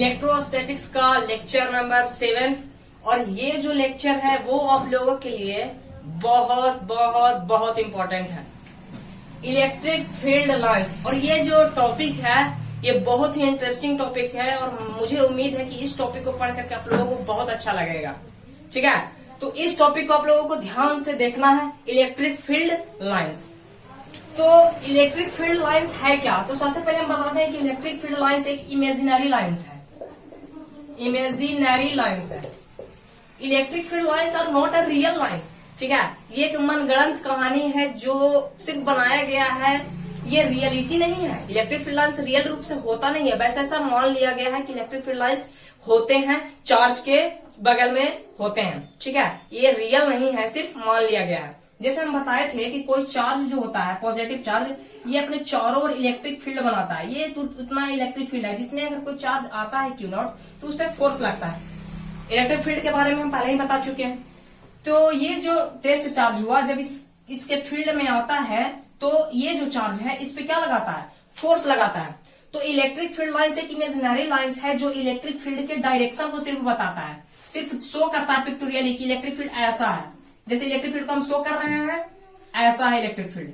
Electrostatics का lecture number 7 और ये जो लेक्चर है वो आप लोगों के लिए बहुत बहुत बहुत इंपॉर्टेंट है। इलेक्ट्रिक फील्ड लाइंस, और ये जो टॉपिक है ये बहुत ही इंटरेस्टिंग टॉपिक है और मुझे उम्मीद है कि इस टॉपिक को पढ़ करके आप लोगों को बहुत अच्छा लगेगा। ठीक है, तो इस टॉपिक को आप लोगों को ध्यान से देखना है। इलेक्ट्रिक फील्ड लाइंस, तो इलेक्ट्रिक फील्ड लाइंस है क्या? तो सबसे पहले हम बताते हैं कि इलेक्ट्रिक फील्ड लाइंस एक इमेजिनरी लाइंस है। इमेजिनरी लाइंस है। Electric field lines are not a real line. ठीक है, ये एक मनगढ़ंत कहानी है जो सिर्फ बनाया गया है, ये रियलिटी नहीं है। इलेक्ट्रिक फील्ड लाइंस रियल रूप से होता नहीं है, वैसे ऐसा मान लिया गया है कि इलेक्ट्रिक फील्ड लाइंस होते हैं, चार्ज के बगल में होते हैं। ठीक है, ये रियल नहीं है, सिर्फ मान लिया गया है। जैसे हम बताए थे कि कोई चार्ज जो होता है, पॉजिटिव चार्ज, ये अपने चारों ओर इलेक्ट्रिक फील्ड बनाता है। ये उतना इलेक्ट्रिक फील्ड है जिसमें अगर कोई चार्ज आता है क्यू नॉट तो उस पर फोर्स लगता है। इलेक्ट्रिक फील्ड के बारे में हम पहले ही बता चुके हैं। तो ये जो टेस्ट चार्ज हुआ, जब इसके फील्ड में आता है तो ये जो चार्ज है इस पे क्या लगाता है? फोर्स लगाता है। तो इलेक्ट्रिक फील्ड लाइंस एक इमेजिनरी लाइंस है जो इलेक्ट्रिक फील्ड के डायरेक्शन को सिर्फ बताता है, सिर्फ शो करता है पिक्टोरियली कि इलेक्ट्रिक फील्ड ऐसा है। जैसे इलेक्ट्रिक फील्ड को हम शो कर रहे हैं, ऐसा है इलेक्ट्रिक फील्ड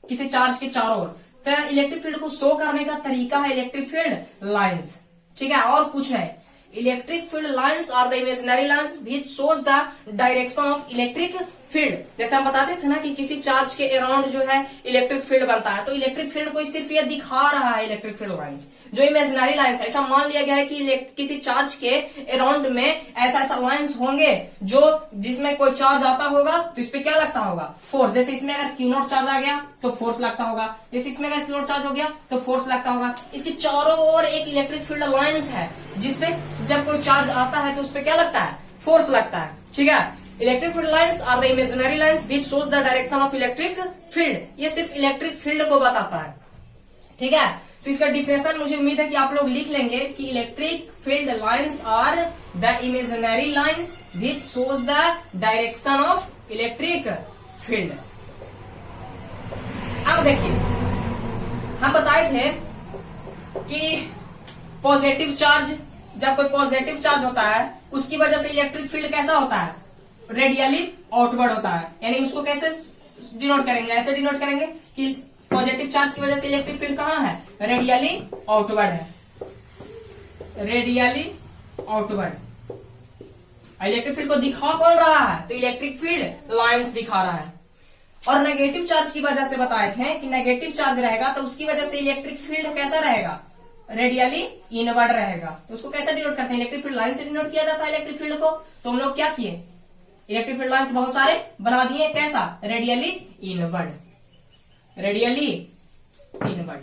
किसी चार्ज के चारों ओर। तो इलेक्ट्रिक फील्ड को शो करने का तरीका है इलेक्ट्रिक फील्ड लाइंस। ठीक है, और कुछ नहीं। Electric field lines are the imaginary lines which shows the direction of electric field. जैसे हम बताते थे ना कि किसी चार्ज के अराउंड जो है इलेक्ट्रिक फील्ड बनता है, तो इलेक्ट्रिक फील्ड को सिर्फ ये दिखा रहा है इलेक्ट्रिक फील्ड लाइंस, जो इमेजिनरी लाइंस है। ऐसा मान लिया गया है कि किसी चार्ज के अराउंड में ऐसा ऐसा लाइंस होंगे जो जिसमें कोई चार्ज आता होगा तो इस पे क्या लगता होगा? फोर्स। जैसे इसमें अगर क्यू नॉट चार्ज आ गया तो फोर्स लगता होगा, जैसे इसमें अगर क्यू नॉट चार्ज हो गया तो फोर्स लगता होगा। इसके चारों ओर एक इलेक्ट्रिक फील्ड लाइंस है जिसपे जब कोई चार्ज आता है तो उस पे क्या लगता है? फोर्स लगता है। ठीक है, electric field lines are the imaginary lines which shows the direction of electric field. ये सिर्फ इलेक्ट्रिक फील्ड को बताता है। ठीक है, तो इसका डिफिनेशन मुझे उम्मीद है कि आप लोग लिख लेंगे कि electric field lines are the imaginary lines which shows the direction of electric field. अब देखिए, हम बताए थे कि पॉजिटिव चार्ज, जब कोई पॉजिटिव चार्ज होता है उसकी वजह से इलेक्ट्रिक फील्ड कैसा होता है? रेडियली आउटवर्ड होता है। यानी उसको कैसे डिनोट करेंगे? ऐसे डिनोट करेंगे कि पॉजिटिव चार्ज की वजह से इलेक्ट्रिक फील्ड कहाँ है? रेडियली आउटवर्ड है। Radially outward. इलेक्ट्रिक फील्ड को दिखा कौन रहा है? तो इलेक्ट्रिक फील्ड लाइंस दिखा रहा है। और नेगेटिव चार्ज की वजह से बताए थे कि नेगेटिव चार्ज रहेगा तो उसकी वजह से इलेक्ट्रिक फील्ड कैसा रहेगा? रेडियली इनवर्ड रहेगा। तो उसको कैसे डिनोट करते हैं? इलेक्ट्रिक फील्ड लाइन से डिनोट किया जाता है इलेक्ट्रिक फील्ड को। तो हम लोग क्या किए? इलेक्ट्रिक फील्ड लाइंस बहुत सारे बना दिए। कैसा? Radially inward. Radially inward.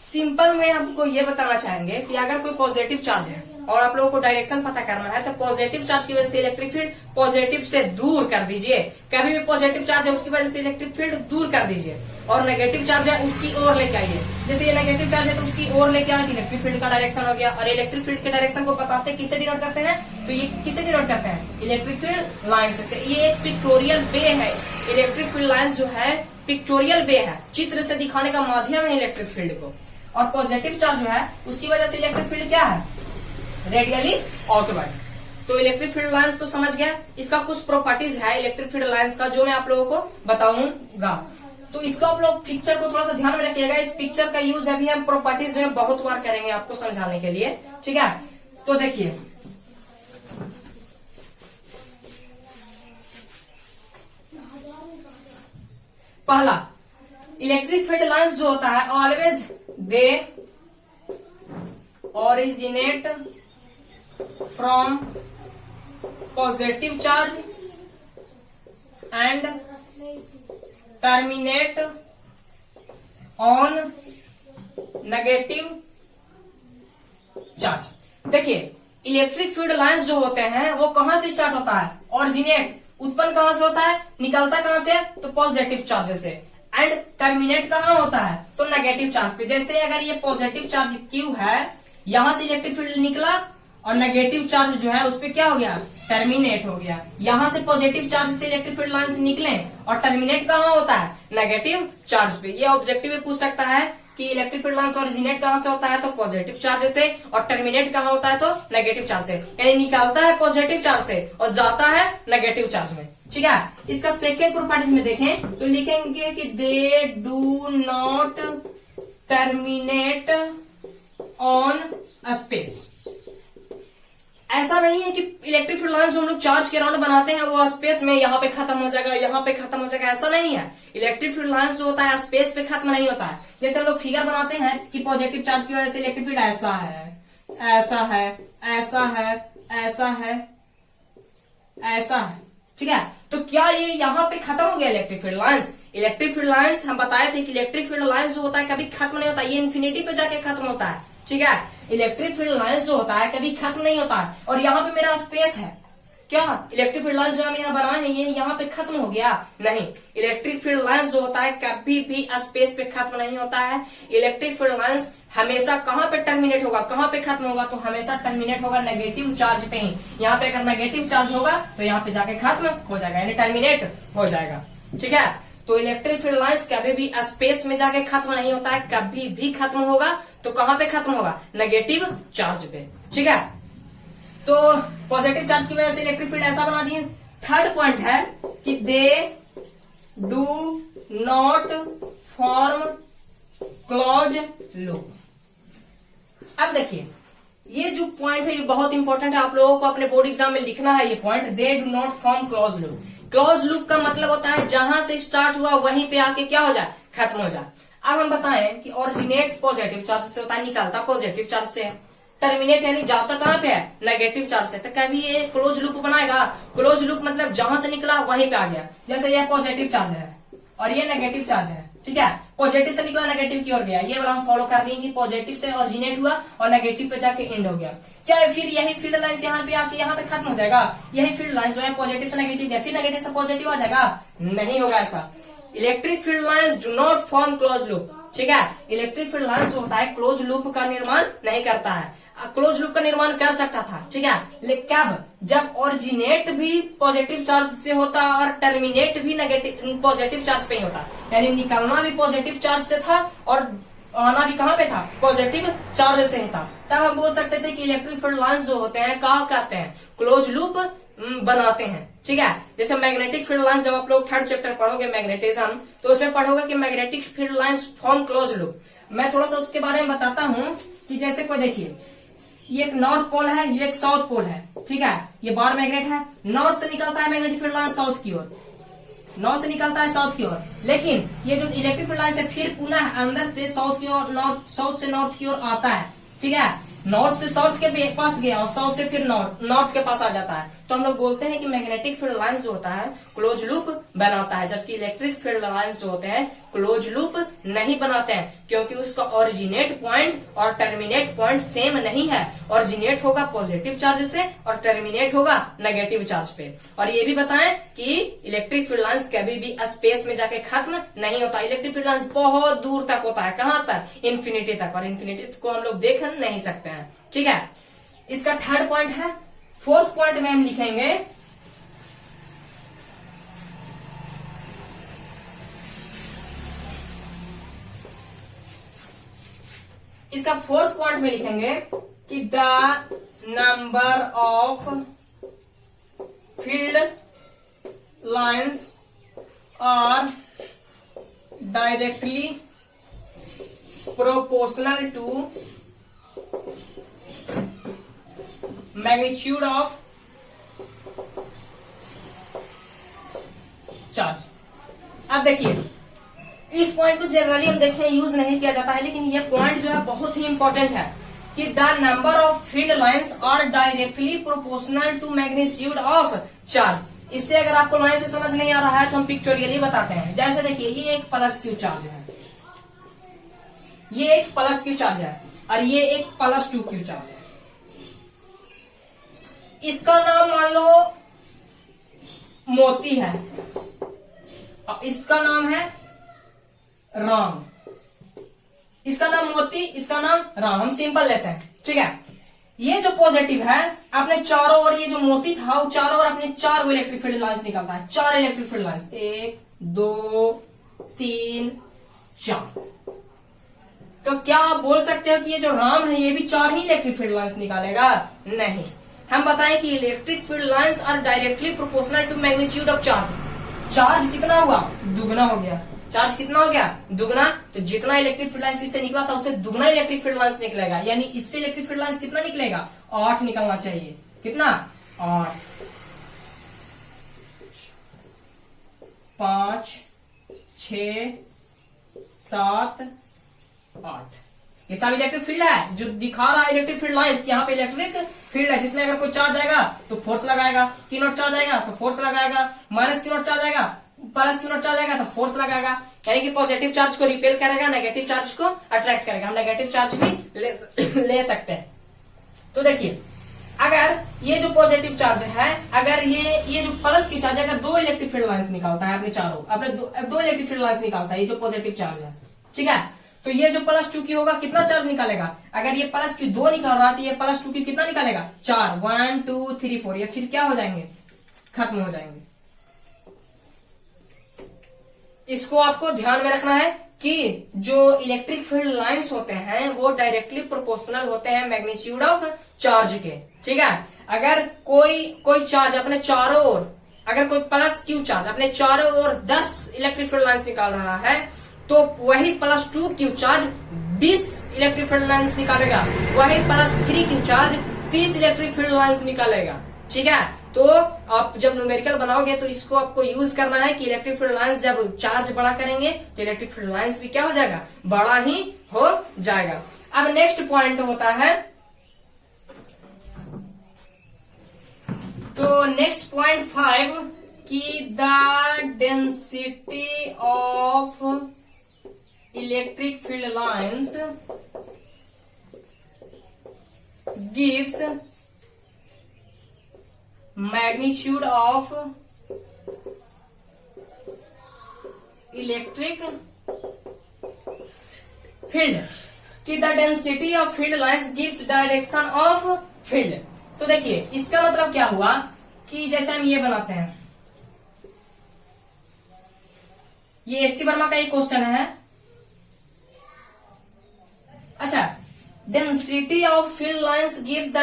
Simple में आपको ये बताना चाहेंगे कि अगर कोई पॉजिटिव चार्ज है और आप लोगों को डायरेक्शन पता करना है तो पॉजिटिव चार्ज की वजह से इलेक्ट्रिक फील्ड पॉजिटिव से दूर कर दीजिए। कभी भी पॉजिटिव चार्ज है उसकी वजह से इलेक्ट्रिक फील्ड दूर कर दीजिए, और नेगेटिव चार्ज है उसकी ओर लेके आइए। जैसे ये नेगेटिव चार्ज है तो उसकी ओर लेके आए, इलेक्ट्रिक फील्ड का डायरेक्शन हो गया। और इलेक्ट्रिक फील्ड के डायरेक्शन को बताते हैं, किससे डिनोट करते हैं? तो ये किससे डिनोट करते हैं? इलेक्ट्रिक फील्ड लाइंस से। ये एक पिक्टोरियल वे है। इलेक्ट्रिक फील्ड लाइंस जो है पिक्टोरियल वे है, चित्र से दिखाने का माध्यम है इलेक्ट्रिक फील्ड को। और पॉजिटिव चार्ज जो है उसकी वजह से इलेक्ट्रिक फील्ड क्या है? Radially outward. तो इलेक्ट्रिक फील्ड लाइंस तो समझ गया। इसका कुछ प्रॉपर्टीज है इलेक्ट्रिक फील्ड लाइंस का जो मैं आप लोगों को बताऊंगा। तो इसको आप लोग पिक्चर को थोड़ा सा ध्यान में रखिएगा। इस पिक्चर का यूज अभी हम प्रॉपर्टीज में बहुत बार करेंगे आपको समझाने के लिए। ठीक है, तो देखिए, पहला, इलेक्ट्रिक फील्ड लाइंस जो होता है always they originate from positive charge and terminate on negative charge. देखिए, इलेक्ट्रिक फील्ड लाइंस जो होते हैं वो कहां से स्टार्ट होता है? ओरिजिनेट, उत्पन्न कहां से होता है? निकलता कहां से? तो पॉजिटिव चार्ज से। एंड टर्मिनेट कहां होता है? तो नेगेटिव चार्ज पे। जैसे अगर ये पॉजिटिव चार्ज Q है, यहां से इलेक्ट्रिक फील्ड निकला और नेगेटिव चार्ज जो है उस पे क्या हो गया? टर्मिनेट हो गया। यहां से पॉजिटिव चार्ज से इलेक्ट्रिक फील्ड लाइंस निकले और टर्मिनेट कहां होता है? नेगेटिव चार्ज पे। ये ऑब्जेक्टिव में पूछ सकता है कि इलेक्ट्रिक फील्ड लाइंस ओरिजिनेट कहां से होता है, तो पॉजिटिव चार्ज से, और टर्मिनेट कहां होता है, तो नेगेटिव चार्ज से। यानी निकलता है पॉजिटिव चार्ज से और जाता है नेगेटिव चार्ज में। ठीक है, इसका सेकेंड प्रॉपर्टी में देखें तो लिखेंगे कि they do not terminate on space. ऐसा नहीं है कि इलेक्ट्रिक फील्ड लाइंस जो हम लोग चार्ज के अराउंड बनाते हैं वो स्पेस में यहाँ पे खत्म हो जाएगा, यहाँ पे खत्म हो जाएगा, ऐसा नहीं है। इलेक्ट्रिक फील्ड लाइंस जो होता है स्पेस पे खत्म नहीं होता है। जैसे हम लोग फिगर बनाते हैं कि पॉजिटिव चार्ज की वजह से इलेक्ट्रिक फील्ड ऐसा है, ऐसा है, ऐसा है, ऐसा है, ऐसा है। ठीक है, तो क्या ये यहाँ पे खत्म हो गया electric field lines? Electric field lines हम बताए थे कि इलेक्ट्रिक फील्ड लाइंस जो होता है कभी खत्म नहीं होता, ये इन्फिनिटी पे जाके खत्म होता है। ठीक है, इलेक्ट्रिक फील्ड लाइंस जो होता है कभी खत्म नहीं होता है। और यहाँ पे मेरा स्पेस है, क्या इलेक्ट्रिक फील्ड लाइंस जो हम यहाँ बनाए हैं ये यहाँ पे खत्म हो गया? नहीं, इलेक्ट्रिक फील्ड लाइंस जो होता है कभी भी स्पेस पे खत्म नहीं होता है। इलेक्ट्रिक फील्ड लाइंस हमेशा कहाँ पे टर्मिनेट होगा, कहाँ पे खत्म होगा, तो हमेशा टर्मिनेट होगा नेगेटिव चार्ज पे ही। यहाँ पे अगर नेगेटिव चार्ज होगा तो यहाँ पे जाके खत्म हो जाएगा, यानी टर्मिनेट हो जाएगा। ठीक है, तो इलेक्ट्रिक फील्ड लाइंस कभी भी स्पेस में जाके खत्म नहीं होता है, कभी भी खत्म होगा तो कहां पे खत्म होगा, नेगेटिव चार्ज पे। ठीक है, तो पॉजिटिव चार्ज की वजह से इलेक्ट्रिक फील्ड ऐसा बना दिए। थर्ड पॉइंट है कि they do not form close loop. अब देखिए ये जो पॉइंट है ये बहुत इंपॉर्टेंट है, आप लोगों को अपने बोर्ड एग्जाम में लिखना है ये point. They do not form close loop. Close loop का मतलब होता है जहां से स्टार्ट हुआ वहीं पे आके क्या हो जाए, खत्म हो जाए। अब हम बताएं कि ओरिजिनेट पॉजिटिव चार्ज से होता है, निकलता पॉजिटिव चार्ज से है। टर्मिनेट यानी जाता कहां पे है, नेगेटिव चार्ज से। तो कभी ये क्लोज लूप बनाएगा? क्लोज लूप मतलब जहां से निकला वहीं पे आ गया। जैसे यह पॉजिटिव चार्ज है और ये नेगेटिव चार्ज है। ठीक है, पॉजिटिव से निकला नेगेटिव की ओर गया, ये वाला हम फॉलो कर रहे हैं कि पॉजिटिव से ओरिजिनेट हुआ और नेगेटिव पे जाके एंड हो गया। क्या फिर यही फील्ड लाइंस यहाँ पे आके यहाँ पे खत्म हो जाएगा? यही फील्ड लाइंस जो है पॉजिटिव से नेगेटिव गया, फिर नेगेटिव से पॉजिटिव आ जाएगा? नहीं होगा ऐसा। Electric field lines do not form close loop. ठीक है, इलेक्ट्रिक फील्ड लाइंस जो होता है क्लोज लूप का निर्माण नहीं करता है। क्लोज लूप का निर्माण कर सकता था, ठीक है, लेकिन कब? जब ओरिजिनेट भी पॉजिटिव चार्ज से होता और टर्मिनेट भी नेगेटिव पॉजिटिव चार्ज पे ही होता। यानी निकलना भी पॉजिटिव चार्ज से था और आना भी कहां पे था, पॉजिटिव चार्ज से ही था। तब हम बोल सकते थे कि इलेक्ट्रिक फील्ड लाइंस जो होते हैं कहा करते हैं, क्लोज लूप बनाते हैं। ठीक है, जैसे मैग्नेटिक फील्ड लाइंस जब आप लोग थर्ड चैप्टर पढ़ोगे मैग्नेटिज्म, तो उसमें पढ़ोगे कि magnetic field lines form close loop. मैं थोड़ा सा उसके बारे में बताता हूं कि जैसे कोई देखिए ये एक नॉर्थ पोल है, ये एक साउथ पोल है। ठीक है, ये बार मैग्नेट है, नॉर्थ से निकलता है मैग्नेटिक फील्ड लाइंस साउथ की ओर, नॉर्थ से निकलता है साउथ की ओर। लेकिन ये जो इलेक्ट्रिक फील्ड लाइंस है फिर पुनः अंदर से साउथ की ओर, नॉर्थ साउथ से नॉर्थ की ओर आता है। ठीक है, नॉर्थ से साउथ के पास गया और साउथ से फिर नॉर्थ के पास आ जाता है। तो हम लोग बोलते हैं कि मैग्नेटिक फील्ड लाइंस जो होता है क्लोज लूप बनाता है, जबकि इलेक्ट्रिक फील्ड लाइंस जो होते हैं क्लोज लूप नहीं बनाते हैं, क्योंकि उसका ओरिजिनेट पॉइंट और टर्मिनेट पॉइंट सेम नहीं है। ओरिजिनेट होगा पॉजिटिव चार्ज से और टर्मिनेट होगा नेगेटिव चार्ज पे। और ये भी बताएं कि इलेक्ट्रिक फील्ड लाइंस कभी भी स्पेस में जाके खत्म नहीं होता। इलेक्ट्रिक फील्ड लाइंस बहुत दूर तक होता है, कहां पर, इन्फिनिटी तक, और इन्फिनिटी को हम लोग देख नहीं सकते हैं। ठीक है, इसका थर्ड पॉइंट है। फोर्थ पॉइंट में हम लिखेंगे इसका फोर्थ पॉइंट में लिखेंगे कि the number of field lines are directly proportional to magnitude of charge. अब देखिए इस पॉइंट को जनरली हम देखते हैं यूज नहीं किया जाता है, लेकिन ये पॉइंट जो है बहुत ही इंपॉर्टेंट है कि the number of field lines are directly proportional to magnitude of charge. इससे अगर आपको लाइन से समझ नहीं आ रहा है तो हम पिक्चोरियली बताते हैं। जैसे देखिए ये एक प्लस क्यू चार्ज है, ये एक प्लस क्यू चार्ज है और ये एक प्लस 2 क्यू चार्ज है। इसका नाम मान लो मोती है और इसका नाम है राम। इसका नाम मोती, इसका नाम राम, हम सिंपल लेते हैं। ठीक है, ये जो पॉजिटिव है अपने चारों ओर, ये जो मोती था वो चारों ओर अपने 4 इलेक्ट्रिक फील्ड लाइंस निकलता है। 4 इलेक्ट्रिक फील्ड लाइंस, 1 2 3 4। तो क्या आप बोल सकते हो कि ये जो राम है ये भी 4 ही इलेक्ट्रिक फील्ड लाइंस निकालेगा? नहीं। हम बताएं कि electric field lines are directly proportional to magnitude of charge. Charge कितना हुआ? दुगना हो गया। चार्ज कितना हो गया? दुगना। तो जितना इलेक्ट्रिक फील्ड लाइंस इससे निकला था उससे दुगना इलेक्ट्रिक फील्ड लाइंस निकलेगा, यानी इससे इलेक्ट्रिक फील्ड लाइंस कितना निकलेगा? 8 निकलना चाहिए। कितना? 8। 5 6 7 8 ये सब इलेक्ट्रिक फील्ड है जो दिखा रहा है इलेक्ट्रिक फील्ड लाइंस। यहाँ पे इलेक्ट्रिक फील्ड है जिसमें अगर कोई चार्ज आएगा तो फोर्स लगाएगा, Q नॉट चार्ज आएगा तो फोर्स लगाएगा, माइनस Q नॉट चार्ज आएगा प्लस Q नॉट चार्ज आएगा तो फोर्स लगाएगा, यानी कि पॉजिटिव चार्ज को रिपेल करेगा, नेगेटिव चार्ज को अट्रैक्ट करेगा। हम नेगेटिव चार्ज भी ले सकते हैं। तो देखिए अगर ये जो पॉजिटिव चार्ज है, अगर ये जो प्लस की चार्ज अगर 2 इलेक्ट्रिक फील्ड लाइंस निकालता है अपने चारों, अपने दो इलेक्ट्रिक फील्ड लाइंस निकालता है, ये जो पॉजिटिव चार्ज है, ठीक है, तो ये जो प्लस 2 की होगा कितना चार्ज निकालेगा? अगर ये प्लस की 2 निकाल रहा है तो ये प्लस 2 की कितना निकालेगा? 4। 1 2 3 4 ये फिर क्या हो जाएंगे? खत्म हो जाएंगे। इसको आपको ध्यान में रखना है कि जो इलेक्ट्रिक फील्ड लाइंस होते हैं वो डायरेक्टली प्रोपोर्शनल होते हैं मैग्नीट्यूड ऑफ चार्ज के, ठीक है। अगर कोई चार्ज अपने चारों ओर, अगर कोई प्लस Q चार्ज अपने चारों ओर 10 इलेक्ट्रिक फील्ड लाइंस निकाल रहा है तो वही plus 2 Q charge 20 electric field lines निकालेगा, वही plus 3 Q charge 30 electric field lines निकालेगा, ठीक है। तो आप जब न्यूमेरिकल बनाओगे तो इसको आपको यूज करना है कि इलेक्ट्रिक फील्ड लाइंस जब चार्ज बड़ा करेंगे तो इलेक्ट्रिक फील्ड लाइंस भी क्या हो जाएगा? बड़ा ही हो जाएगा। अब नेक्स्ट पॉइंट होता है, तो नेक्स्ट पॉइंट 5 कि the density of electric field lines gives magnitude of electric field कि the density of field lines gives direction of field। तो देखिए इसका मतलब क्या हुआ कि जैसे हम ये बनाते हैं, ये एच सी वर्मा का एक क्वेश्चन है। अच्छा, density of field lines gives the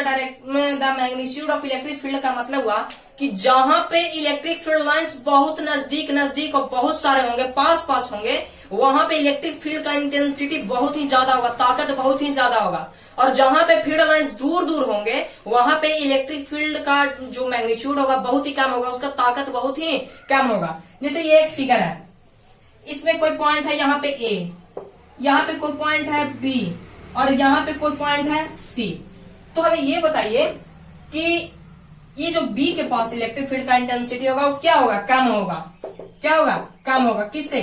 magnitude of electric field का मतलब हुआ कि जहां पे इलेक्ट्रिक फील्ड लाइंस बहुत नजदीक और बहुत सारे होंगे, पास होंगे, वहां पे इलेक्ट्रिक फील्ड का इंटेंसिटी बहुत ही ज्यादा होगा, ताकत बहुत ही ज्यादा होगा। और जहां पे फील्ड लाइंस दूर होंगे वहां पे इलेक्ट्रिक फील्ड का जो मैग्नीट्यूड होगा बहुत ही कम होगा, उसका ताकत बहुत ही कम होगा। जैसे ये एक फिगर है, इसमें कोई पॉइंट है यहाँ पे A, यहाँ पे कोई पॉइंट है B और यहाँ पे कोई पॉइंट है C। तो हमें ये बताइए कि ये जो B के पास इलेक्ट्रिक फील्ड का इंटेंसिटी होगा वो क्या होगा? कम होगा। क्या होगा? कम होगा। किससे?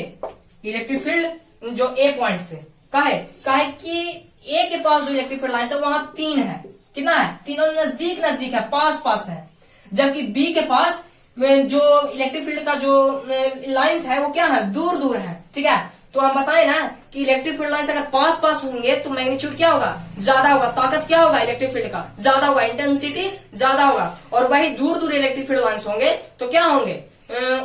इलेक्ट्रिक फील्ड जो A पॉइंट से। काहे कि A के पास जो इलेक्ट्रिक फील्ड लाइन्स है वहां 3 है। कितना है? तीनों नजदीक है, पास है। जबकि B के पास जो इलेक्ट्रिक फील्ड का जो लाइन्स है वो क्या है? दूर है, ठीक है। तो हम बताए ना कि इलेक्ट्रिक फील्ड लाइन्स अगर पास होंगे तो मैग्नीट्यूड क्या होगा? ज्यादा होगा। ताकत क्या होगा? इलेक्ट्रिक फील्ड का ज्यादा होगा, इंटेंसिटी ज्यादा होगा। और वही दूर इलेक्ट्रिक फील्ड लाइन्स होंगे तो क्या होंगे?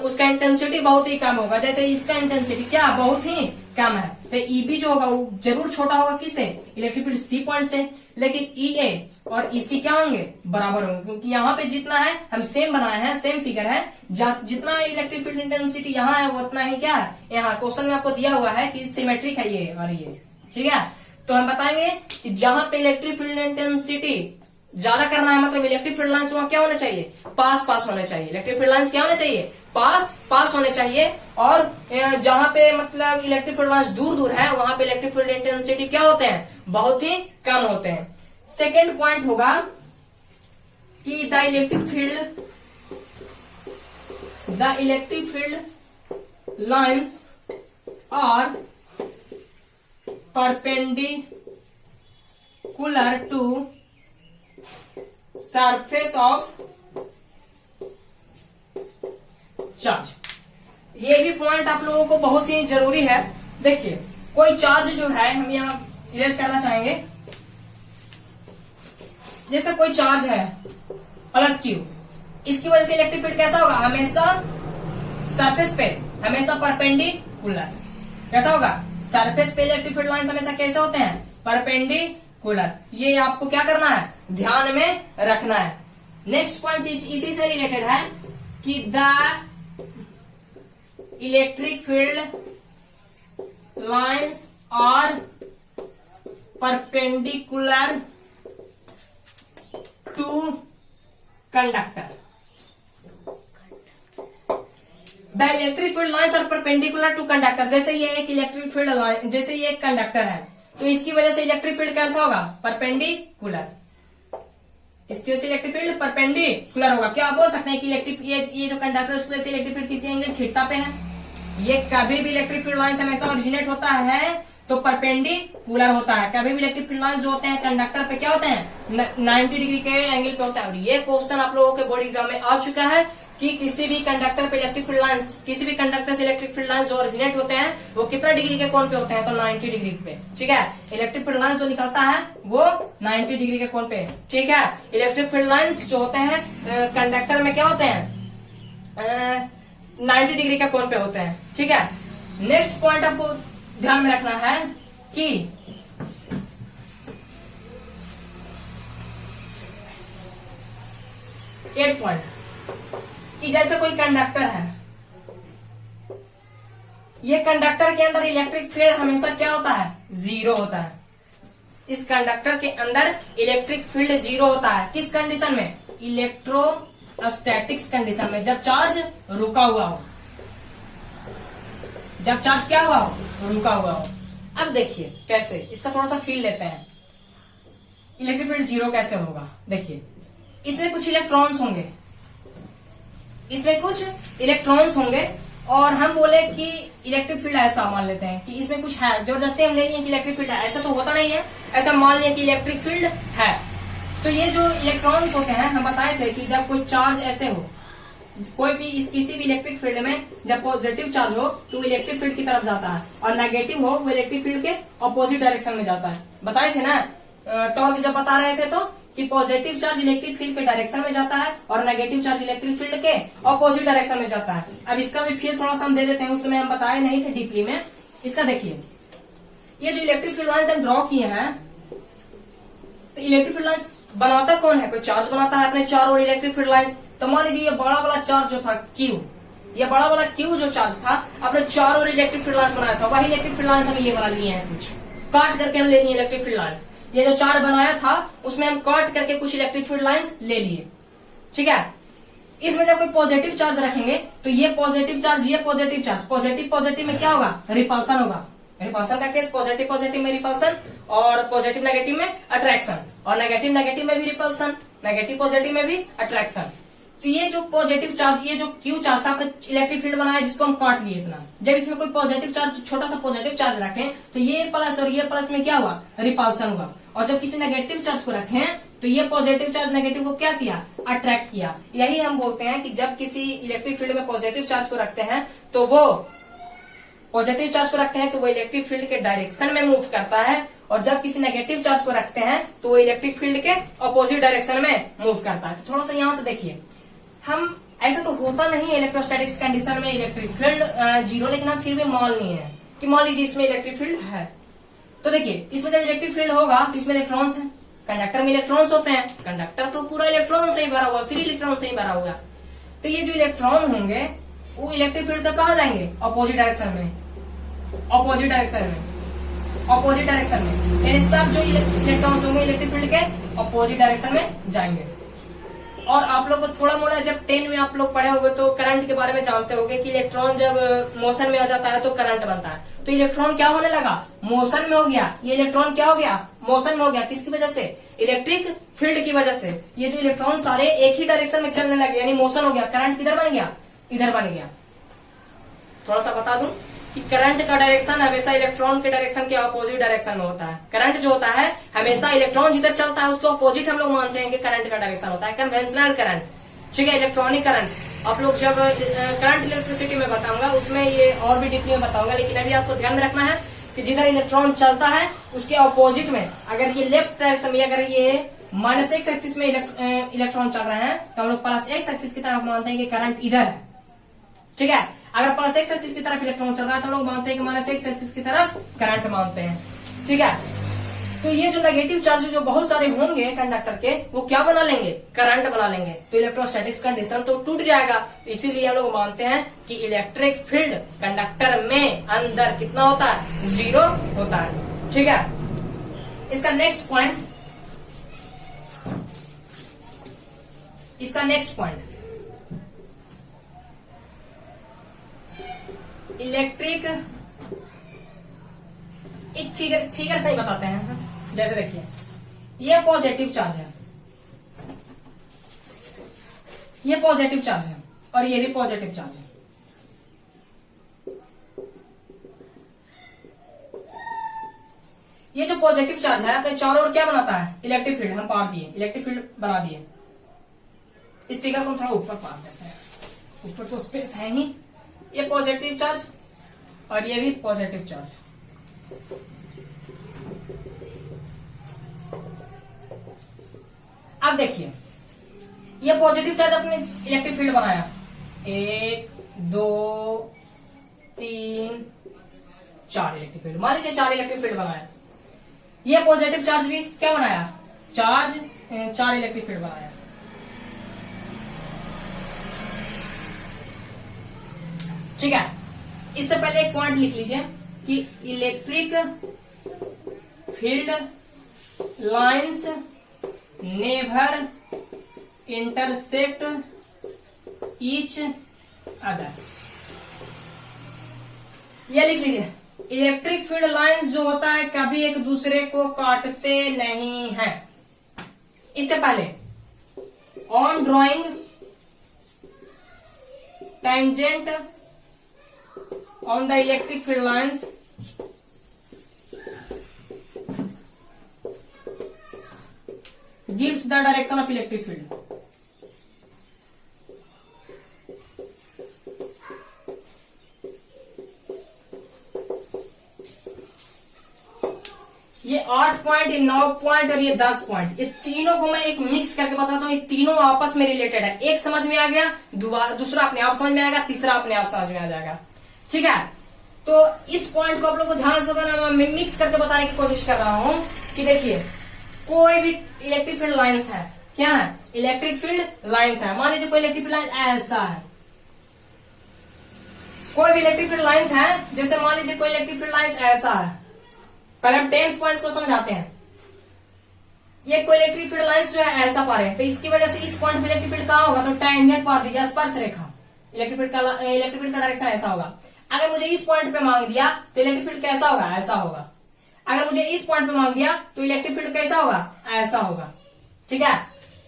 उसका इंटेंसिटी बहुत ही कम होगा। जैसे इसका इंटेंसिटी क्या? बहुत ही कम है। तो ईबी जो होगा वो जरूर छोटा होगा। किससे? इलेक्ट्रिक फील्ड सी पॉइंट से। लेकिन ईए और ईसी क्या होंगे? बराबर होंगे, क्योंकि यहाँ पे जितना है हम सेम बनाए हैं, सेम फिगर है। जितना इलेक्ट्रिक फील्ड इंटेंसिटी यहाँ है वो उतना ही क्या है यहाँ। क्वेश्चन में आपको दिया हुआ है कि सिमेट्रिक है ये और ये, ठीक है। तो हम बताएंगे कि जहां पे इलेक्ट्रिक फील्ड इंटेंसिटी ज्यादा करना है, मतलब इलेक्ट्रिक फील्ड लाइन्स वहां क्या होने चाहिए? पास होने चाहिए। इलेक्ट्रिक फील्ड लाइन्स क्या होने चाहिए? पास होने चाहिए। और जहां पे मतलब इलेक्ट्रिक फील्ड लाइन्स दूर है वहां पे इलेक्ट्रिक फील्ड इंटेंसिटी क्या होते हैं? बहुत ही कम होते हैं। सेकेंड पॉइंट होगा कि the electric field lines are perpendicular to surface of charge. ये भी पॉइंट आप लोगों को बहुत ही जरूरी है। देखिए कोई चार्ज जो है हम यहाँ इरेज करना चाहेंगे। जैसे कोई चार्ज है प्लस Q, इसकी वजह से इलेक्ट्रिक फील्ड कैसा होगा? हमेशा सरफेस पे हमेशा परपेंडिकुलर। कैसा होगा? सरफेस पे इलेक्ट्रिक फील्ड लाइंस हमेशा कैसे होते हैं, परपेंडिकुलर। ये आपको क्या करना है, ध्यान में रखना है। नेक्स्ट पॉइंट इसी से रिलेटेड है कि the electric field lines are perpendicular to conductor. The electric field lines are perpendicular to conductor. जैसे ये एक इलेक्ट्रिक फील्ड लाइन, जैसे ये एक कंडक्टर है, तो इसकी वजह से इलेक्ट्रिक फील्ड कैसा होगा, परपेंडिकुलर। इसकी वजह से इलेक्ट्रिक फील्ड परपेंडिकुलर होगा। क्या आप बोल सकते हैं कि इलेक्ट्रिक ये जो कंडक्टर है उसकी वजह से इलेक्ट्रिक फील्ड किसी एंगल थीटा पे है। ये कभी भी इलेक्ट्रिक फील्ड लाइन हमेशा ओरिजिनेट होता है तो परपेंडिकुलर होता है। कभी भी इलेक्ट्रिक फील्ड लाइन जो होते हैं कंडक्टर पे क्या होते हैं, 90 डिग्री के एंगल पे होता है। और ये क्वेश्चन आप लोगों के बोर्ड एग्जाम में आ चुका है कि किसी भी कंडक्टर पे इलेक्ट्रिक फील्ड लाइंस, किसी भी कंडक्टर से इलेक्ट्रिक फील्ड लाइंस जो ओरिजिनेट होते हैं वो कितना डिग्री के कोण पे होते हैं, तो 90 डिग्री पे। ठीक है, इलेक्ट्रिक फील्ड लाइंस जो निकलता है वो 90 डिग्री के कोण पे। ठीक है, इलेक्ट्रिक फील्ड लाइंस जो होते हैं कंडक्टर में क्या होते हैं, 90 डिग्री के कोण पे होते हैं। ठीक है, नेक्स्ट पॉइंट आपको ध्यान में रखना है कि एट पॉइंट कि जैसे कोई कंडक्टर है, ये कंडक्टर के अंदर इलेक्ट्रिक फील्ड हमेशा क्या होता है, जीरो होता है। इस कंडक्टर के अंदर इलेक्ट्रिक फील्ड जीरो होता है। किस कंडीशन में, इलेक्ट्रोस्टैटिक्स कंडीशन में, जब चार्ज रुका हुआ हो, जब चार्ज क्या हुआ हो, रुका हुआ हो। अब देखिए कैसे, इसका थोड़ा सा फील लेते हैं, इलेक्ट्रिक फील्ड जीरो कैसे होगा। देखिए इसमें कुछ इलेक्ट्रॉन्स होंगे, इसमें कुछ इलेक्ट्रॉन्स होंगे, और हम बोले कि इलेक्ट्रिक फील्ड ऐसा मान लेते हैं कि इसमें कुछ है, जबरदस्ती हम ले लिए कि इलेक्ट्रिक फील्ड है, ऐसा तो होता नहीं है, ऐसा मान लिया कि इलेक्ट्रिक फील्ड है। तो ये जो इलेक्ट्रॉन्स होते हैं, हम बताए थे कि जब कोई चार्ज ऐसे हो, कोई भी किसी भी इलेक्ट्रिक फील्ड में जब पॉजिटिव चार्ज हो तो इलेक्ट्रिक फील्ड की तरफ जाता है, और नेगेटिव हो वो इलेक्ट्रिक फील्ड के अपोजिट डायरेक्शन में जाता है। बताए थे ना टॉर्क जब बता रहे थे तो, कि पॉजिटिव चार्ज इलेक्ट्रिक फील्ड के डायरेक्शन में जाता है और नेगेटिव चार्ज इलेक्ट्रिक फील्ड के अपोजिट डायरेक्शन में जाता है। अब इसका भी फील थोड़ा सा हम दे देते हैं, उस समय हम बताए नहीं थे डीपली में। इसका देखिए, ये जो इलेक्ट्रिक फील्ड लाइन्स हम ड्रॉ किए हैं, तो इलेक्ट्रिक फील्ड लाइन्स बनाता कौन है, कोई चार्ज बनाता है अपने चारों ओर इलेक्ट्रिक फील्ड लाइन्स। तो मान लीजिए ये बड़ा वाला चार्ज जो था क्यू, ये बड़ा वाला क्यू जो चार्ज था अपने चारों ओर इलेक्ट्रिक फील्ड लाइन्स बनाया था, वही इलेक्ट्रिक फील्ड लाइन्स हम ये बना लिए हैं, कुछ काट करके हम ले लिए इलेक्ट्रिक फील्ड लाइन्स। ये जो चार्ज बनाया था उसमें हम काट करके कुछ इलेक्ट्रिक फील्ड लाइंस ले लिए। ठीक है, इसमें जब कोई पॉजिटिव चार्ज रखेंगे तो ये पॉजिटिव चार्ज, ये पॉजिटिव चार्ज, पॉजिटिव पॉजिटिव में क्या होगा, रिपल्सन होगा। रिपल्सन का केस, पॉजिटिव पॉजिटिव में रिपल्सन, और पॉजिटिव नेगेटिव में अट्रैक्शन, और नेगेटिव नेगेटिव में भी रिपल्सन, नेगेटिव पॉजिटिव में भी अट्रैक्शन। तो ये जो पॉजिटिव चार्ज, ये जो क्यू चार्ज था, आपने इलेक्ट्रिक फील्ड बनाया जिसको हम काट लिए इतना। जब इसमें कोई पॉजिटिव चार्ज, छोटा सा पॉजिटिव चार्ज रखें तो ये प्लस और ये प्लस में क्या हुआ, रिपल्सन हुआ। और जब किसी नेगेटिव चार्ज को रखें तो ये पॉजिटिव चार्ज नेगेटिव को क्या किया, अट्रैक्ट किया। यही हम बोलते हैं कि जब किसी इलेक्ट्रिक फील्ड में पॉजिटिव चार्ज को रखते हैं तो वो पॉजिटिव चार्ज को रखते हैं तो वो इलेक्ट्रिक फील्ड के डायरेक्शन में मूव करता है, और जब किसी नेगेटिव चार्ज को रखते हैं तो वो इलेक्ट्रिक फील्ड के अपोजिट डायरेक्शन में मूव करता है। तो थोड़ा सा यहां से देखिए, हम ऐसा तो होता नहीं है इलेक्ट्रोस्टैटिक्स कंडीशन में इलेक्ट्रिक फील्ड जीरो, लेकिन हम फिर भी मान लिए हैं कि मान लीजिए इसमें इलेक्ट्रिक फील्ड है। तो देखिए इसमें जब इलेक्ट्रिक फील्ड होगा तो इसमें इलेक्ट्रॉन्स हैं, कंडक्टर में इलेक्ट्रॉन्स होते हैं, कंडक्टर तो पूरा इलेक्ट्रॉन से ही भरा हुआ, फिर इलेक्ट्रॉन से ही भरा होगा। तो ये जो इलेक्ट्रॉन होंगे वो इलेक्ट्रिक फील्ड तक कहाँ जाएंगे, अपोजिट डायरेक्शन में, अपोजिट डायरेक्शन में, अपोजिट डायरेक्शन में। यानी सब जो इलेक्ट्रॉन्स होंगे इलेक्ट्रिक फील्ड के अपोजिट डायरेक्शन में जाएंगे। और आप लोग को थोड़ा मोड़ा जब 10 में आप लोग पढ़े होंगे तो करंट के बारे में जानते होंगे कि इलेक्ट्रॉन जब मोशन में आ जाता है तो करंट बनता है। तो इलेक्ट्रॉन क्या होने लगा, मोशन में हो गया। ये इलेक्ट्रॉन क्या हो गया, मोशन में हो गया। किसकी वजह से, इलेक्ट्रिक फील्ड की वजह से। ये जो इलेक्ट्रॉन सारे एक ही डायरेक्शन में चलने लगे, यानी मोशन हो गया। करंट किधर बन गया, इधर बन गया। थोड़ा सा बता दूं कि करंट का डायरेक्शन हमेशा इलेक्ट्रॉन के डायरेक्शन के अपोजिट डायरेक्शन में होता है। करंट जो होता है हमेशा इलेक्ट्रॉन जिधर चलता है उसको अपोजिट हम लोग मानते हैं कि करंट का डायरेक्शन होता है। कन्वेंशनल करंट, ठीक है, इलेक्ट्रॉनिक करंट। आप लोग जब करंट इलेक्ट्रिसिटी में बताऊंगा उसमें ये और भी डीपली में बताऊंगा, लेकिन अभी आपको ध्यान में रखना है कि जिधर इलेक्ट्रॉन चलता है उसके अपोजिट में, अगर ये लेफ्ट डायरेक्शन में, अगर ये -x एक्सिस में इलेक्ट्रॉन चल रहे हैं तो हम लोग +x एक्सिस की तरफ मानते हैं कि करंट इधर है। ठीक है। अगर प्लस एक्स एक्सिस की तरफ इलेक्ट्रॉन चल रहा है तो लोग मानते हैं कि माइनस एक्स एक्सिस की तरफ करंट मानते हैं, ठीक है। तो ये जो नेगेटिव चार्ज जो बहुत सारे होंगे कंडक्टर के, वो क्या बना लेंगे, करंट बना लेंगे, तो इलेक्ट्रोस्टैटिक्स कंडीशन तो टूट जाएगा। इसीलिए हम लोग मानते हैं कि इलेक्ट्रिक फील्ड कंडक्टर में अंदर कितना होता है, 0 होता है, ठीक है। इसका नेक्स्ट पॉइंट, इलेक्ट्रिक, एक फिगर से ही बताते हैं। जैसे देखिए, ये पॉजिटिव चार्ज है, ये पॉजिटिव चार्ज है और ये भी पॉजिटिव चार्ज है। ये जो पॉजिटिव चार्ज है अपने चारों ओर क्या बनाता है, इलेक्ट्रिक फील्ड। हम पार दिए, इलेक्ट्रिक फील्ड बना दिए। इस फिगर को हम थोड़ा ऊपर पार देते हैं, ऊपर तो स्पेस है ही। ये पॉजिटिव चार्ज और ये भी पॉजिटिव चार्ज। अब देखिए, ये पॉजिटिव चार्ज अपने इलेक्ट्रिक फील्ड बनाया, 1 2 3 4 इलेक्ट्रिक फील्ड, मान लीजिए 4 इलेक्ट्रिक फील्ड बनाया। ये पॉजिटिव चार्ज भी क्या बनाया, 4 इलेक्ट्रिक फील्ड बनाया। ठीक है। इससे पहले एक पॉइंट लिख लीजिए कि electric field lines never intersect each other. यह लिख लीजिए, इलेक्ट्रिक फील्ड लाइंस जो होता है कभी एक दूसरे को काटते नहीं है। इससे पहले on drawing tangent on the electric field lines gives the direction of electric field. ये 8 पॉइंट, ये 9 पॉइंट और ये 10 पॉइंट, ये तीनों को मैं एक मिक्स करके बताता हूँ। ये तीनों आपस में रिलेटेड है। एक समझ में आ गया, दूसरा अपने आप समझ में आएगा, तीसरा अपने आप समझ में आ जाएगा, ठीक है। तो इस पॉइंट को आप लोग को ध्यान से मैं मिक्स करके बताने की कोशिश कर रहा हूं कि देखिए, कोई भी इलेक्ट्रिक फील्ड लाइंस है, क्या है, इलेक्ट्रिक फील्ड लाइंस है। मान लीजिए कोई इलेक्ट्रिक फील्ड लाइन ऐसा है, कोई भी इलेक्ट्रिक फील्ड लाइंस है। जैसे मान लीजिए कोई इलेक्ट्रिक फील्ड लाइंस ऐसा है। पहले हम 10 पॉइंट्स को समझाते हैं। ये कोई इलेक्ट्रिक फील्ड लाइंस जो है ऐसा पा रहे हैं, तो इसकी वजह से इस पॉइंट पे इलेक्ट्रिक फील्ड कहां होगा, तो टेंजेंट पार दीजिए, स्पर्श रेखा। इलेक्ट्रिक फील्ड का डायरेक्शन ऐसा होगा। अगर मुझे इस पॉइंट पे मांग दिया तो इलेक्ट्रिक फील्ड कैसा होगा, ऐसा होगा। अगर मुझे इस पॉइंट पे मांग दिया तो इलेक्ट्रिक फील्ड कैसा होगा, ऐसा होगा, ठीक है।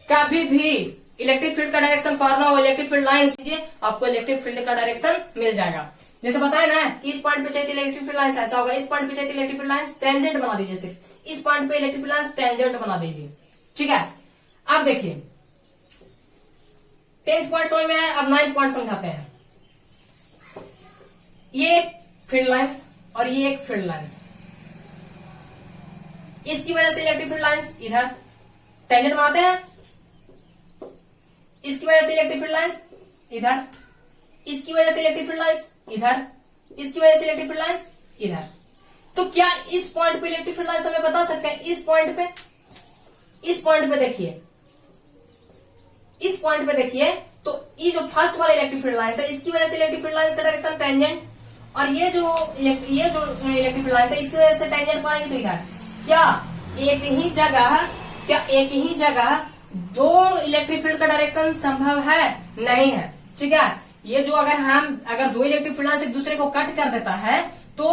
कभी भी इलेक्ट्रिक फील्ड का डायरेक्शन पाना हो, इलेक्ट्रिक फील्ड लाइन कीजिए, आपको इलेक्ट्रिक फील्ड का डायरेक्शन मिल जाएगा। जैसे बताया ना कि इस पॉइंट पे चाहिए इलेक्ट्रिक फील्ड लाइन ऐसा होगा, इस पॉइंट पे चाहिए इलेक्ट्रिक फील्ड लाइन टेंजेंट बना दीजिए, सिर्फ इस पॉइंट पे इलेक्ट्रिक फील्ड लाइन टेंजेंट बना दीजिए, ठीक है। अब देखिए 10th पॉइंट समझ में आया। अब 9th पॉइंट समझाते हैं। ये एक फील्ड लाइंस और ये एक फील्ड लाइंस, इसकी वजह से इलेक्ट्रिक फील्ड लाइंस इधर टेंजेंट बनाते हैं, इसकी वजह से इलेक्ट्रिक फील्ड लाइंस इधर, इसकी वजह से इलेक्ट्रिक फील्ड लाइंस इधर, इसकी वजह से इलेक्ट्रिक फील्ड लाइंस इधर। तो क्या इस पॉइंट पे इलेक्ट्रिक फील्ड लाइंस हमें बता सकते हैं? इस पॉइंट पे देखिए, इस पॉइंट पे देखिए, तो ये जो फर्स्ट वाला इलेक्ट्रिक फील्ड लाइंस है, इसकी वजह से इलेक्ट्रिक फील्ड लाइंस का डायरेक्शन टेंजेंट, और ये जो इलेक्ट्रिक फील्ड लाइंस है इसकी वजह से टेंजेंट पाएंगे तो इधर। क्या एक ही जगह दो इलेक्ट्रिक फील्ड का डायरेक्शन संभव है? नहीं है, ठीक है। ये जो अगर दो इलेक्ट्रिक फील्ड लाइंस एक दूसरे को कट कर देता है तो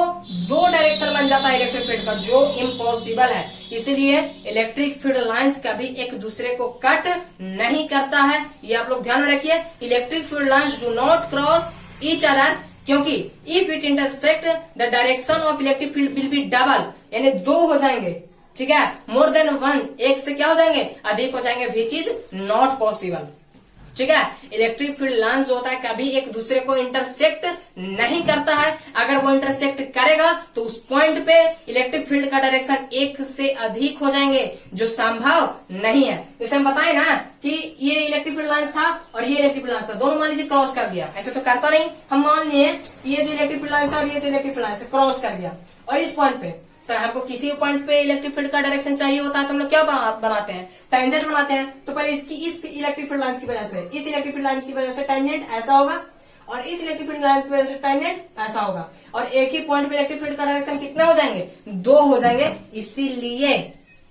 दो डायरेक्शन बन जाता है इलेक्ट्रिक फील्ड का, जो इम्पॉसिबल है। इसीलिए इलेक्ट्रिक फील्ड लाइंस कभी एक दूसरे को कट नहीं करता है, ये आप लोग ध्यान में रखिए। Electric field lines do not cross each other, क्योंकि if it intersect the direction of electric field will be double, यानी दो हो जाएंगे, ठीक है। मोर देन वन, एक से क्या हो जाएंगे, अधिक हो जाएंगे, विच इज नॉट पॉसिबल। ठीक है। इलेक्ट्रिक फील्ड लाइंस जो होता है कभी एक दूसरे को इंटरसेक्ट नहीं करता है। अगर वो इंटरसेक्ट करेगा तो उस पॉइंट पे इलेक्ट्रिक फील्ड का डायरेक्शन एक से अधिक हो जाएंगे, जो संभव नहीं है। जैसे हम बताए ना कि ये इलेक्ट्रिक फील्ड लाइंस था और ये इलेक्ट्रिक फील्ड लाइंस था, दोनों मान लीजिए क्रॉस कर दिया, ऐसे तो करता नहीं। हम मान लिए ये जो इलेक्ट्रिक फील्ड लाइंस है और ये जो इलेक्ट्रिक फील्ड लाइंस है क्रॉस कर गया, और इस पॉइंट पे तो हमको किसी पॉइंट पे इलेक्ट्रिक फील्ड का डायरेक्शन चाहिए होता है तो हम लोग क्या बनाते हैं, टेंजेंट बनाते हैं। तो पहले इसकी इस इलेक्ट्रिक फील्ड लाइंस की वजह से, इस इलेक्ट्रिक फील्ड लाइंस की वजह से टेंजेंट ऐसा होगा, और इस इलेक्ट्रिक फील्ड लाइंस की वजह से टेंजेंट ऐसा होगा, और एक ही पॉइंट पे इलेक्ट्रिक फील्ड का डायरेक्शन कितने हो जाएंगे, 2 हो जाएंगे। इसीलिए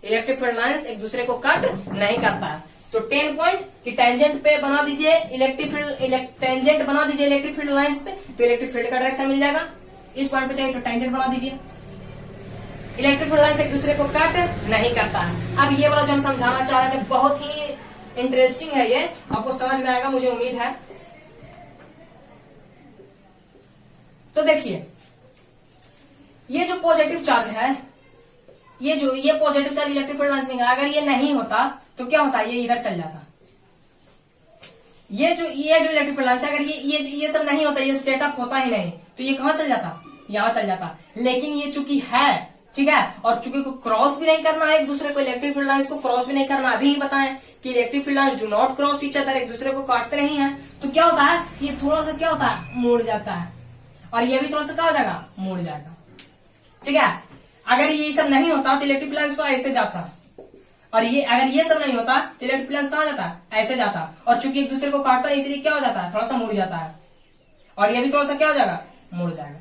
इलेक्ट्रिक फील्ड लाइंस एक दूसरे को कट नहीं करता है। तो 10 पॉइंट कि टेंजेंट पे बना दीजिए इलेक्ट्रिक फील्ड, टेंजेंट बना दीजिए इलेक्ट्रिक फील्ड लाइंस पे, तो इलेक्ट्रिक फील्ड का डायरेक्शन मिल जाएगा। इस पॉइंट पे चाहिए तो टेंजेंट बना दीजिए। इलेक्ट्रिक फील्ड लाइंस एक दूसरे को कट नहीं करता है। अब ये वाला जो हम समझाना चाह रहे थे बहुत ही इंटरेस्टिंग है, ये आपको समझ में आएगा मुझे उम्मीद है। तो देखिए ये जो पॉजिटिव चार्ज है, ये positive charge electric field lines निकाला, अगर ये नहीं होता तो क्या होता, ये इधर चल जाता। ये जो इलेक्ट्रिक फील्ड लाइंस है, अगर ये सब नहीं होता, ये सेटअप होता ही नहीं, तो ये कहां चल जाता, यहां चल जाता। लेकिन ये चूंकि है, ठीक है, और चूंकि को क्रॉस भी नहीं करना है एक दूसरे को, इलेक्ट्रिक फील्ड लाइंस को क्रॉस भी नहीं करना, अभी ही बताएं कि electric field lines do not cross each other, एक दूसरे को काटते नहीं है, तो क्या होता है, ये थोड़ा सा क्या होता है, मुड़ जाता है, और ये भी थोड़ा सा क्या हो जाएगा, मुड़ जाएगा। ठीक है, अगर ये सब नहीं होता तो इलेक्ट्रिक फील्ड लाइंस को ऐसे जाता, और ये अगर ये सब नहीं होता तो इलेक्ट्रिक फील्ड लाइंस कहां जाता है, ऐसे जाता, और चूंकि एक दूसरे को काटता है इसलिए क्या हो जाता है, थोड़ा सा मुड़ जाता है, और ये भी थोड़ा सा क्या हो जाएगा, मुड़ जाएगा।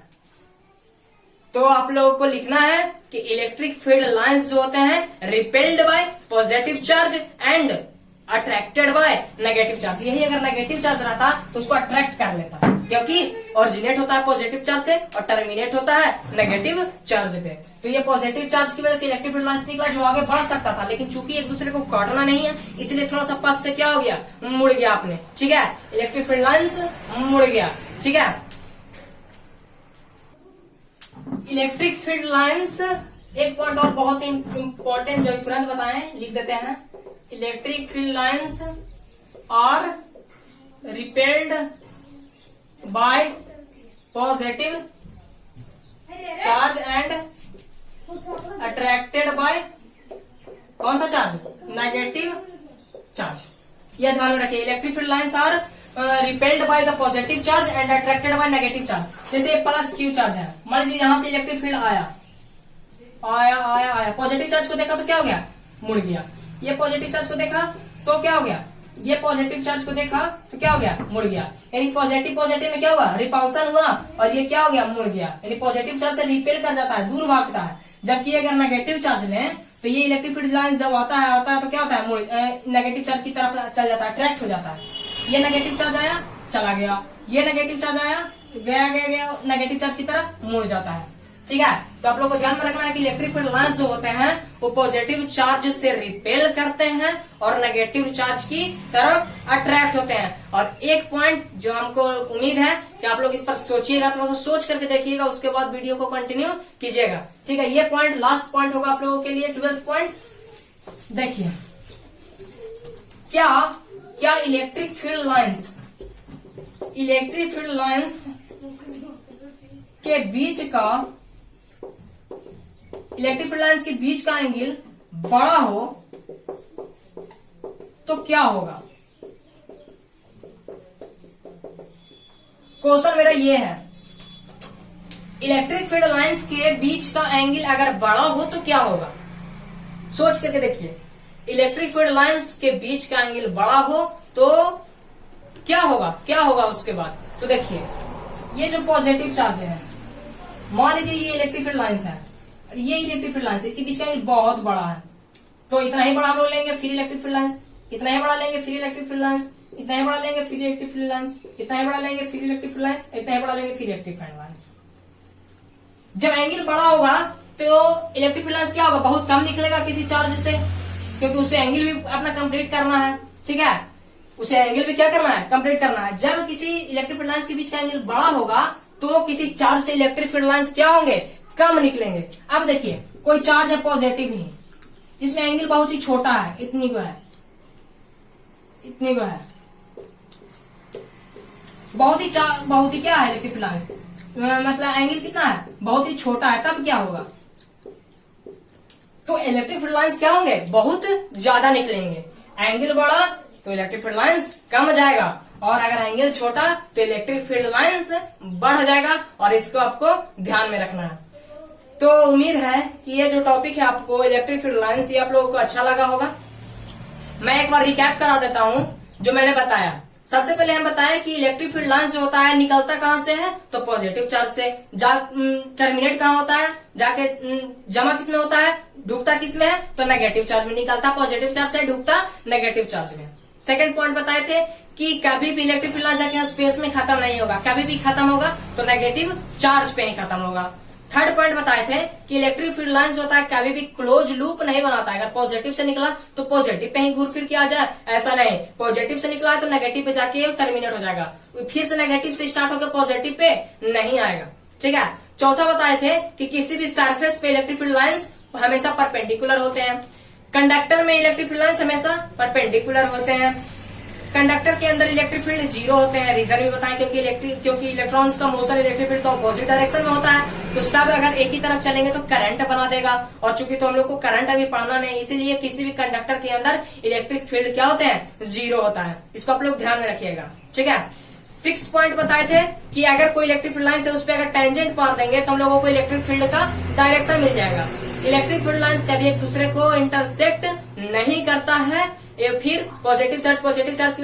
तो आप लोगों को लिखना है कि इलेक्ट्रिक फील्ड लाइंस जो होते हैं repelled by positive charge and attracted by negative charge. यही अगर नेगेटिव चार्ज रहता तो उसको अट्रैक्ट कर लेता, क्योंकि ओरिजिनेट होता है पॉजिटिव चार्ज से और टर्मिनेट होता है नेगेटिव चार्ज पे। तो ये पॉजिटिव चार्ज की वजह से इलेक्ट्रिक फील्ड लाइंस निकला जो आगे बढ़ सकता था, लेकिन चूंकि एक दूसरे को काटना नहीं है इसलिए थोड़ा सा पथ से क्या हो गया, मुड़ गया आपने। ठीक है, इलेक्ट्रिक फील्ड लाइंस मुड़ गया। ठीक है, इलेक्ट्रिक फील्ड लाइंस एक पॉइंट और बहुत इंपॉर्टेंट जो तुरंत बताएं, लिख देते हैं। Electric field lines are repelled by positive charge and attracted by कौन सा चार्ज, नेगेटिव चार्ज। यह ध्यान में रखिए, electric field lines are repelled by the positive charge and attracted by negative charge. जैसे प्लस क्यू चार्ज है, मान लीजिए यहां से इलेक्ट्रिक फील्ड आया, पॉजिटिव चार्ज को देखा तो क्या हो गया, मुड़ गया। ये पॉजिटिव चार्ज को देखा तो क्या हो गया, ये पॉजिटिव चार्ज को देखा तो क्या हो गया, मुड़ गया। यानी पॉजिटिव में क्या हुआ, रिपल्सन हुआ, और ये क्या हो गया, मुड़ गया। यानी पॉजिटिव चार्ज से रिपेल कर जाता है, दूर भागता है। जबकि अगर नेगेटिव चार्ज लें तो ये इलेक्ट्रिक फील्ड लाइंस जब आता है तो क्या होता है, मुड़ नेगेटिव चार्ज की तरफ चल जाता है, अट्रैक्ट हो जाता है। ये नेगेटिव चार्ज आया, चला गया, ये नेगेटिव चार्ज आया, गया नेगेटिव चार्ज की तरफ मुड़ जाता है। ठीक है, तो आप लोग को ध्यान में रखना है कि इलेक्ट्रिक फील्ड लाइंस जो होते हैं वो पॉजिटिव चार्ज से रिपेल करते हैं और नेगेटिव चार्ज की तरफ अट्रैक्ट होते हैं। और एक पॉइंट जो हमको उम्मीद है कि आप लोग इस पर सोचिएगा, थोड़ा सा सोच करके देखिएगा, उसके बाद वीडियो को कंटिन्यू कीजिएगा। ठीक है, ये पॉइंट लास्ट पॉइंट होगा आप लोगों के लिए, 12th पॉइंट। देखिए, क्या इलेक्ट्रिक फील्ड लाइंस के बीच का, इलेक्ट्रिक फील्ड लाइंस के बीच का एंगल बड़ा हो तो क्या होगा। क्वेश्चन मेरा ये है, इलेक्ट्रिक फील्ड लाइंस के बीच का एंगल अगर बड़ा हो तो क्या होगा। सोच करके देखिए, इलेक्ट्रिक फील्ड लाइंस के बीच का एंगल बड़ा हो तो क्या होगा उसके बाद। तो देखिए, ये जो पॉजिटिव चार्ज है, मान लीजिए ये इलेक्ट्रिक फील्ड लाइंस है, ये इलेक्ट्रिक फील्ड लाइंस, इसके बीच का एंगल बहुत बड़ा है, तो इतना ही बड़ा हम लोग लेंगे, फिर इलेक्ट्रिक फील्ड लाइंस, इतना ही बड़ा लेंगे, फिर इलेक्ट्रिक फील्ड लाइंस, इतना ही बड़ा लेंगे, फिर इलेक्ट्रिक फील्ड लाइंस, इतना ही बड़ा लेंगे, फिर इलेक्ट्रिक फील्ड लाइंस, इतना ही बड़ा लेंगे, फिर इलेक्ट्रिक फील्ड लाइंस। जब एंगल बड़ा होगा तो इलेक्ट्रिक फील्ड लाइंस क्या होगा, बहुत कम निकलेगा किसी चार्ज से, क्योंकि उसे एंगल भी अपना कंप्लीट करना है। ठीक है, उसे एंगल भी क्या करना है, कंप्लीट करना है। जब किसी इलेक्ट्रिक फील्ड लाइंस के बीच का एंगल बड़ा होगा तो किसी चार्ज से इलेक्ट्रिक फील्ड लाइंस क्या होंगे, कम निकलेंगे। अब देखिए, कोई चार्ज है पॉजिटिव ही, जिसमें एंगल बहुत ही छोटा है, इतनी को है, बहुत ही क्या है इलेक्ट्रिक फील्ड लाइंस, मतलब एंगल कितना है, बहुत ही छोटा है, तब क्या होगा, तो इलेक्ट्रिक फील्ड लाइंस क्या होंगे, बहुत ज्यादा निकलेंगे। एंगल बड़ा तो इलेक्ट्रिक फील्ड लाइंस कम जाएगा, और अगर एंगल छोटा तो इलेक्ट्रिक फील्ड लाइंस बढ़ जाएगा, और इसको आपको ध्यान में रखना है। तो उम्मीद है कि ये जो टॉपिक है आपको इलेक्ट्रिक फील्ड लाइंस, ये आप लोगों को अच्छा लगा होगा। मैं एक बार रिकैप करा देता हूं जो मैंने बताया। सबसे पहले हम बताया कि इलेक्ट्रिक फील्ड लाइंस जो होता है निकलता कहां से है, तो पॉजिटिव चार्ज से। टर्मिनेट कहां होता है, जाके जमा किस में होता है, डूबता किस में है, तो नेगेटिव चार्ज में निकलता, पॉजिटिव चार्ज से डूबता नेगेटिव चार्ज में। सेकंड पॉइंट बताए थे कि कभी भी इलेक्ट्रिक फील्ड लाइंस जाके स्पेस में खत्म नहीं होगा, कभी भी खत्म होगा तो नेगेटिव चार्ज पे ही खत्म होगा। थर्ड पॉइंट बताए थे कि इलेक्ट्रिक फील्ड लाइंस जो होता है कभी भी क्लोज लूप नहीं बनाता है। अगर पॉजिटिव से निकला तो पॉजिटिव पे ही घूर फिर के आ जाए, ऐसा नहीं, पॉजिटिव से निकला है तो नेगेटिव पे जाके टर्मिनेट हो जाएगा, फिर से नेगेटिव से स्टार्ट होकर पॉजिटिव पे नहीं आएगा। ठीक है। चौथा बताए थे कि किसी भी सरफेस पे इलेक्ट्रिक फील्ड लाइंस हमेशा परपेंडिकुलर होते हैं। कंडक्टर में इलेक्ट्रिक फील्ड लाइंस हमेशा परपेंडिकुलर होते हैं। कंडक्टर के अंदर इलेक्ट्रिक फील्ड जीरो होते हैं, रीजन भी बताएं, क्योंकि इलेक्ट्रॉन्स का मोशन इलेक्ट्रिक फील्ड तो अपोजिट डायरेक्शन में होता है, तो सब अगर एक ही तरफ चलेंगे तो करंट बना देगा, और चूंकि तो हम लोग को करंट अभी पढ़ना नहीं, इसीलिए किसी भी कंडक्टर के अंदर इलेक्ट्रिक फील्ड क्या होते हैं, जीरो होता है। इसको आप लोग ध्यान में रखिएगा। ठीक है। सिक्स पॉइंट बताए थे कि अगर कोई इलेक्ट्रिक फील्ड लाइन है उस पर अगर टेंजेंट मार देंगे तो हम लोगों को इलेक्ट्रिक फील्ड का डायरेक्शन मिल जाएगा। इलेक्ट्रिक फील्ड लाइंस कभी एक दूसरे को इंटरसेक्ट नहीं करता है। ये फिर पॉजिटिव चार्ज की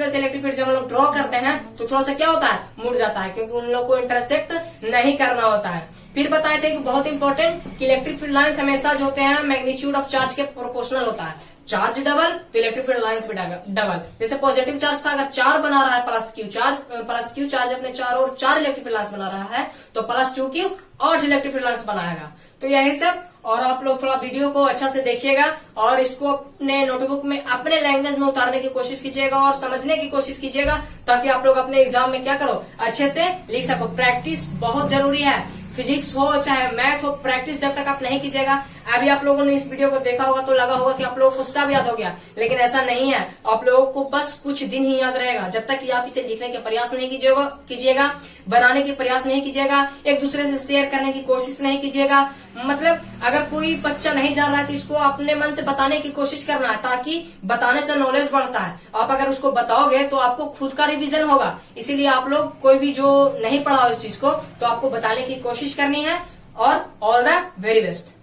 वजह से इलेक्ट्रिक फील्ड जब हम लोग ड्रॉ करते हैं तो थोड़ा सा क्या होता है, मुड़ जाता है, क्योंकि उन लोग को इंटरसेक्ट नहीं करना होता है। फिर बताए थे कि बहुत इंपॉर्टेंट कि इलेक्ट्रिक फील्ड लाइंस हमेशा जो होते हैं मैग्नीट्यूड ऑफ चार्ज के प्रोपोर्शनल होता है। चार्ज डबल तो इलेक्ट्रिक फील्ड लाइंस भी डबल। जैसे पॉजिटिव चार्ज था, अगर 4 बना रहा है प्लस क्यू चार्ज अपने 4 और 4 इलेक्ट्रिक फील्ड लाइंस बना रहा है तो plus 2 Q 8 electric field lines बनाएगा। तो यही सब, और आप लोग थोड़ा वीडियो को अच्छा से देखिएगा और इसको अपने नोटबुक में अपने लैंग्वेज में उतारने की कोशिश कीजिएगा और समझने की कोशिश कीजिएगा, ताकि आप लोग अपने एग्जाम में क्या करो, अच्छे से लिख सको। प्रैक्टिस बहुत जरूरी है, फिजिक्स हो चाहे मैथ हो, प्रैक्टिस जब तक आप नहीं कीजिएगा। अभी आप लोगों ने इस वीडियो को देखा होगा तो लगा होगा कि आप लोगों को सब याद हो गया, लेकिन ऐसा नहीं है। आप लोगों को बस कुछ दिन ही याद रहेगा, जब तक कि आप इसे लिखने के प्रयास नहीं कीजिएगा, बनाने के प्रयास नहीं कीजिएगा, एक दूसरे से शेयर करने की कोशिश नहीं कीजिएगा। मतलब अगर कोई बच्चा नहीं जान रहा है तो इसको अपने मन से बताने की कोशिश करना है, ताकि बताने से नॉलेज बढ़ता है। आप अगर उसको बताओगे तो आपको खुद का रिवीजन होगा। इसीलिए आप लोग कोई भी जो नहीं पढ़ा हो इस चीज को तो आपको बताने की कोशिश करनी है। और ऑल द वेरी बेस्ट।